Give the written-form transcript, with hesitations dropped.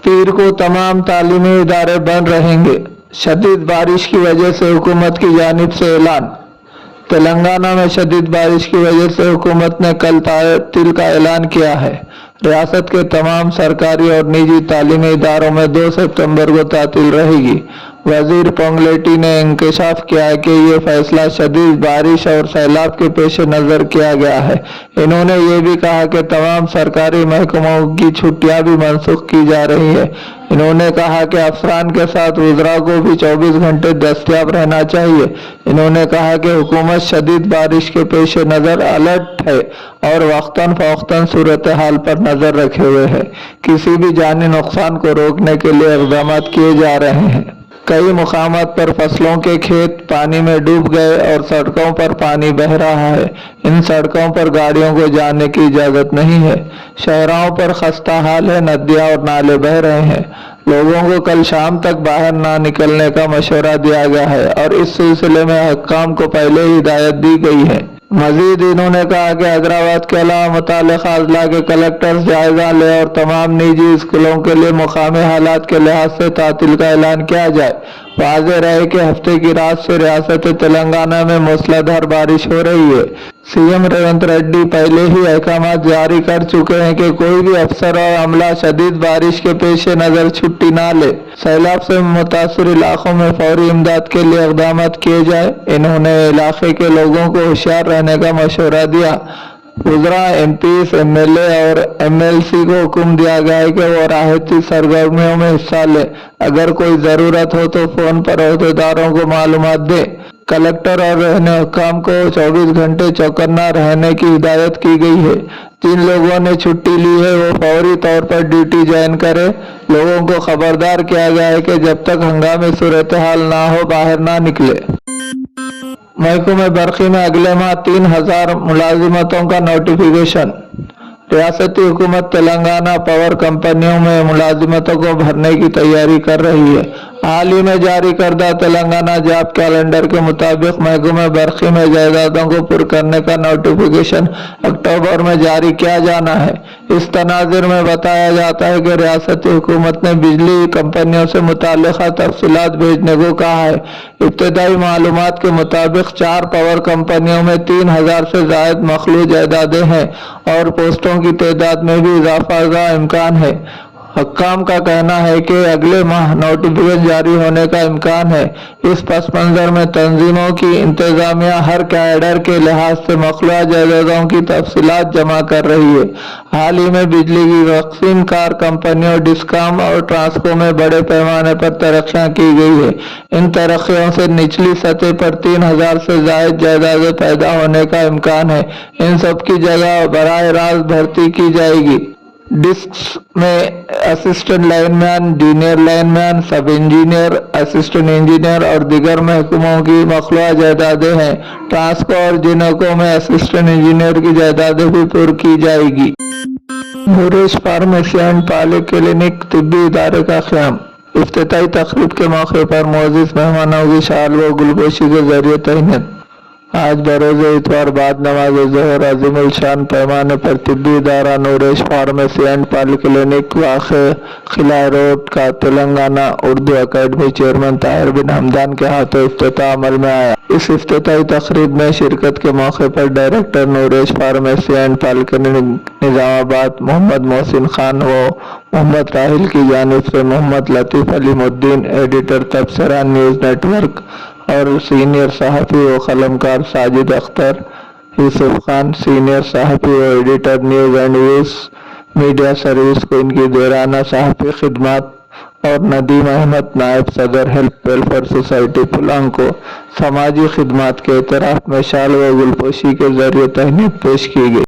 पीर को तमाम तालीमी इदारे बंद रहेंगे। शदीद बारिश की वजह से हुकूमत की जानिब से ऐलान। तेलंगाना में शदीद बारिश की वजह से हुकूमत ने कल तातील का ऐलान किया है। रियासत के तमाम सरकारी और निजी तालीमी इदारों में 2 सितंबर को तातील रहेगी। वजीर पोंगलेटी ने इंकशाफ किया है कि ये फैसला शदीद बारिश और सैलाब के पेश नज़र किया गया है। इन्होंने ये भी कहा कि तमाम सरकारी महकमों की छुट्टियां भी मनसूख की जा रही है। इन्होंने कहा कि अफसरान के साथ वज़रा को भी 24 घंटे दस्तयाब रहना चाहिए। इन्होंने कहा कि हुकूमत शदीद बारिश के पेश नज़र अलर्ट है और वक्तन फ़वक्तन सूरत हाल पर नज़र रखे हुए है। किसी भी जानी नुकसान को रोकने के लिए इक़दाम किए जा रहे हैं। कई मुकामात पर फसलों के खेत पानी में डूब गए और सड़कों पर पानी बह रहा है। इन सड़कों पर गाड़ियों को जाने की इजाज़त नहीं है। शहरों पर खस्ता हाल है, नदियाँ और नाले बह रहे हैं। लोगों को कल शाम तक बाहर ना निकलने का मशवरा दिया गया है और इस सिलसिले में हुक्काम को पहले ही हिदायत दी गई है। मजीद इन्होंने कहा कि हैदराबाद के अलावा मुताल्लिक़ा अज़ला के कलेक्टर्स जायजा ले और तमाम निजी स्कूलों के लिए मुकामी हालात के लिहाज से तातील का ऐलान किया जाए। वाज़ेह रहे कि हफ्ते की रात से रियासत तेलंगाना में मूसलाधार बारिश हो रही है। सीएम रेवंत रेड्डी पहले ही अहकाम जारी कर चुके हैं कि कोई भी अफसर और अमला शदीद बारिश के पेश नज़र छुट्टी ना ले। सैलाब से मुतासर इलाकों में फौरी इमदाद के लिए इक़दाम किए जाए। इन्होंने इलाके के लोगों को होशियार रहने का मशवरा दिया। वज़रा, एमपीज़, एमएलए और एमएलसी को हुक्म दिया गया है कि वो राहती सरगर्मियों में हिस्सा ले। अगर कोई ज़रूरत हो तो फ़ोन पर अहदेदारों को मालूमात दे। कलेक्टर और रहने हुक्काम को 24 घंटे चौकन्ना रहने की हिदायत की गई है। जिन लोगों ने छुट्टी ली है वो फौरी तौर पर ड्यूटी ज्वाइन करे। लोगों को खबरदार किया गया है कि जब तक हंगामी सूरत हाल ना हो बाहर ना निकले। महकमे बरक़ी में अगले माह 3000 मुलाजिमतों का नोटिफिकेशन। रियासती हुकूमत तेलंगाना पावर कंपनियों में मुलाजिमतों को भरने की तैयारी कर रही है। हाल ही में जारी करदा तेलंगाना जॉब कैलेंडर के मुताबिक महकमे बरक़ी में जायदादों को पुर करने का नोटिफिकेशन अक्टूबर में जारी किया जाना है। इस तनाज़ुर में बताया जाता है कि रियासती हुकूमत ने बिजली कंपनियों से मुताल्लिक़ा तफसीलात भेजने को कहा है। इब्तदाई मालूमात के मुताबिक 4 पावर कंपनियों में 3000 से ज़ायद मखलू जायदादें हैं और पोस्टों की तादाद में भी इजाफा का इम्कान है। हुक्काम का कहना है कि अगले माह नोटिफिकेशन जारी होने का इम्कान है। इस पस मंज़र में तंजीमों की इंतजामिया हर कैडर के लिहाज से मखलूआ जायदादों की तफसीलात जमा कर रही है। हाल ही में बिजली की तक़सीम कार कंपनियों डिस्कॉम और ट्रांसको में बड़े पैमाने पर तरक्कियाँ की गई है। इन तरक्कियों से निचली सतह पर 3000 से ज़ायद जायदादें पैदा होने का इम्कान है। इन सब की जगह बराह रास्त भर्ती की जाएगी। डिस्क्स में असिस्टेंट लाइनमैन, जूनियर लाइनमैन, सब इंजीनियर, असिस्टेंट इंजीनियर और दीगर महकमों की मखलूआ जायदादें हैं। ट्रांसको और जिनको में असिस्टेंट इंजीनियर की जायदादें भी पुर की जाएगी। नूरेश फार्मेसी एंड पॉली क्लिनिक तिब्बी इदारे का क़याम। इफ्तिताई तकरीब के मौके पर मोअज़्ज़िज़ मेहमानों की शाल व गुलपोशी के जरिए तहनीत। आज बरोज़ इतवार बाद नमाज ज़ोहर अज़ीमुल शान पैमाने पर तिब्बी इदारा नूरेश फार्मेसी एंड पॉली क्लिनिक वाक़े खिला रोड का तेलंगाना उर्दू अकेडमी चेयरमैन ताहिर बिन हमदान के हाथों इफ्तिताह अमल में आया। इस इफ्तिताई तकरीब में शिरकत के मौके पर director Nooresh pharmacy and polyclinic Nizamabad Mohammed Mohsin Khan व मोहम्मद राहिल की जानिब से Mohammed Latif Alimuddin, editor Tabsara news network और सीनियर सहाफ़ी व कलमकार साजिद अख्तर, यूसुफ खान, सीनियर सहाफ़ी व editor news and views media service को इनकी देराना सहाफ़ी खिदमत और नदीम अहमद नायब सदर हेल्प वेलफेयर सोसाइटी पुलांग को समाजी खिदमत के एतराफ़ में शाल व गुलपोशी के जरिए तहनीत पेश की गई।